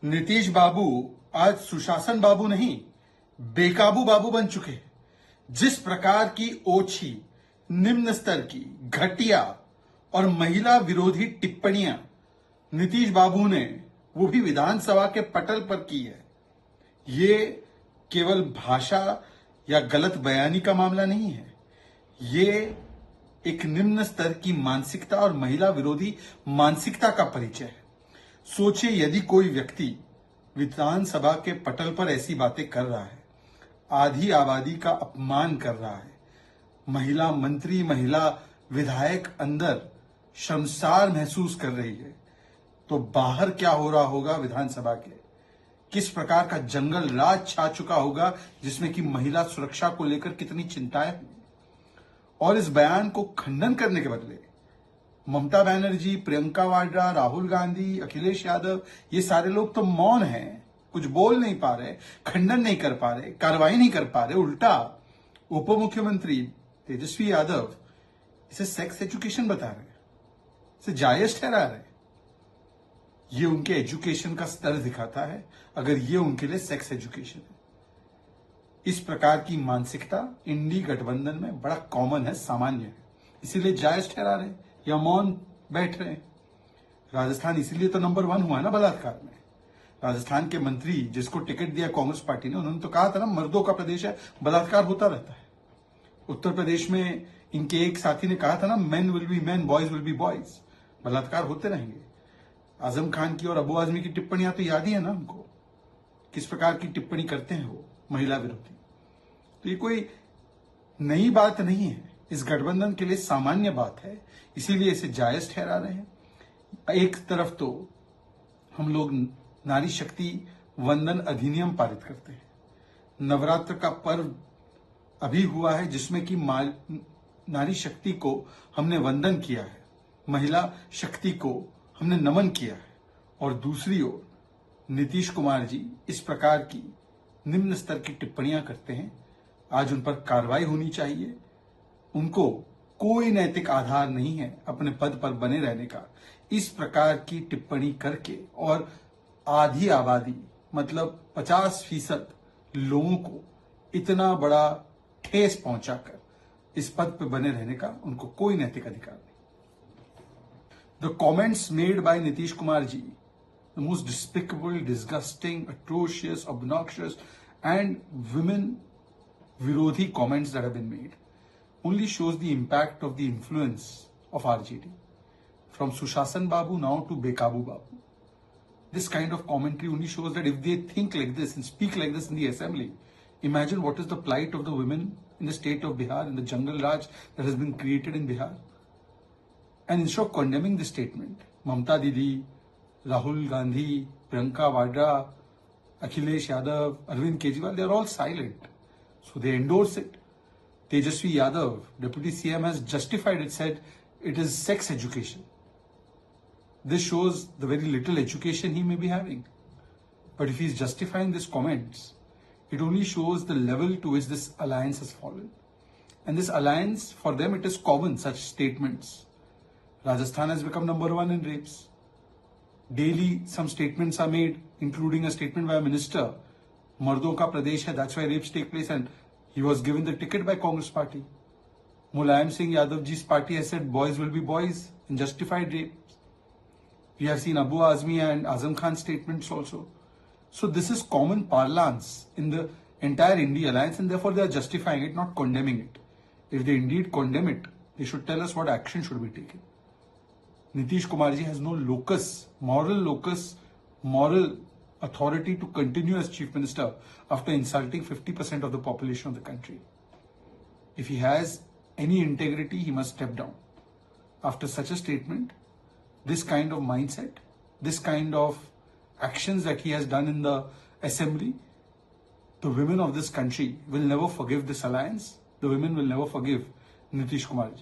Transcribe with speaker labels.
Speaker 1: नीतीश बाबू आज सुशासन बाबू नहीं, बेकाबू बाबू बन चुके हैं। जिस प्रकार की ओछी, निम्न स्तर की, घटिया और महिला विरोधी टिप्पणियां नीतीश बाबू ने, वो भी विधानसभा के पटल पर की है, ये केवल भाषा या गलत बयानी का मामला नहीं है। ये एक निम्न स्तर की मानसिकता और महिला विरोधी मानसिकता का परिचय है। सोचिए, यदि कोई व्यक्ति विधानसभा के पटल पर ऐसी बातें कर रहा है, आधी आबादी का अपमान कर रहा है, महिला मंत्री, महिला विधायक अंदर शर्मसार महसूस कर रही है, तो बाहर क्या हो रहा होगा विधानसभा के? किस प्रकार का जंगल राज छा चुका होगा, जिसमें कि महिला सुरक्षा को लेकर कितनी चिंताएं हुई। और इस बयान को खंडन करने के बदले ममता बनर्जी, प्रियंका वाड्रा, राहुल गांधी, अखिलेश यादव, ये सारे लोग तो मौन हैं, कुछ बोल नहीं पा रहे, खंडन नहीं कर पा रहे, कार्रवाई नहीं कर पा रहे। उल्टा उप मुख्यमंत्री तेजस्वी यादव इसे सेक्स एजुकेशन बता रहे हैं, इसे जायज ठहरा रहे हैं। ये उनके एजुकेशन का स्तर दिखाता है, अगर ये उनके लिए सेक्स एजुकेशन है। इस प्रकार की मानसिकता इंडी गठबंधन में बड़ा कॉमन है, सामान्य है, इसीलिए जायज ठहरा रहे हैं या मौन बैठ रहे हैं। राजस्थान इसीलिए तो नंबर 1 हुआ ना बलात्कार में। राजस्थान के मंत्री जिसको टिकट दिया कांग्रेस पार्टी ने, उन्होंने तो कहा था ना, मर्दों का प्रदेश है, बलात्कार होता रहता है। उत्तर प्रदेश में इनके एक साथी ने कहा था ना, men will be main, boys will be boys, बलात्कार होते रहेंगे। आजम खान की और अबू आजमी की टिप्पणियां तो याद ही है ना हमको, किस प्रकार की टिप्पणी करते हैं वो महिला विरोधी। तो ये कोई नई बात नहीं है, इस गठबंधन के लिए सामान्य बात है, इसीलिए इसे जायज ठहरा रहे हैं। एक तरफ तो हम लोग नारी शक्ति वंदन अधिनियम पारित करते हैं, नवरात्र का पर्व अभी हुआ है जिसमें कि नारी शक्ति को हमने वंदन किया है, महिला शक्ति को हमने नमन किया है। और दूसरी ओर नीतीश कुमार जी इस प्रकार की निम्न स्तर की टिप्पणियां करते हैं, आज उन पर कार्रवाई होनी चाहिए। उनको कोई नैतिक आधार नहीं है अपने पद पर बने रहने का, इस प्रकार की टिप्पणी करके और आधी आबादी मतलब 50% लोगों को इतना बड़ा ठेस पहुंचाकर इस पद पर बने रहने का उनको कोई नैतिक अधिकार नहीं। The comments made by Nitish Kumar ji, the most despicable, disgusting, atrocious, obnoxious and women विरोधी comments that have been made only shows the impact of the influence of RJD. From Sushasan Babu now to Bekabu Babu. This kind of commentary only shows that if they think like this and speak like this in the assembly, imagine what is the plight of the women in the state of Bihar, in the jungle raj that has been created in Bihar. And instead of condemning this statement, Mamta Didi, Rahul Gandhi, Priyanka Vadra, Akhilesh Yadav, Arvind Kejriwal, they are all silent. So they endorse it. Tejasvi Yadav, Deputy CM, has justified it, said it is sex education. This shows the very little education he may be having. But if he is justifying these comments, it only shows the level to which this alliance has fallen. And this alliance, for them, it is common, such statements. Rajasthan has become number 1 in rapes. Daily, some statements are made, including a statement by a minister. Mardon ka pradesh hai, that's why rapes take place, and he was given the ticket by Congress party. Mulayam Singh Yadav ji's party has said boys will be boys and justified rapes. We have seen Abu Azmi and Azam Khan statements also. So this is common parlance in the entire India alliance, and therefore they are justifying it, not condemning it. If they indeed condemn it, they should tell us what action should be taken. Nitish Kumar ji has no moral authority to continue as Chief Minister after insulting 50% of the population of the country. If he has any integrity, he must step down. After such a statement, this kind of mindset, this kind of actions that he has done in the assembly, the women of this country will never forgive this alliance. The women will never forgive Nitish Kumar ji.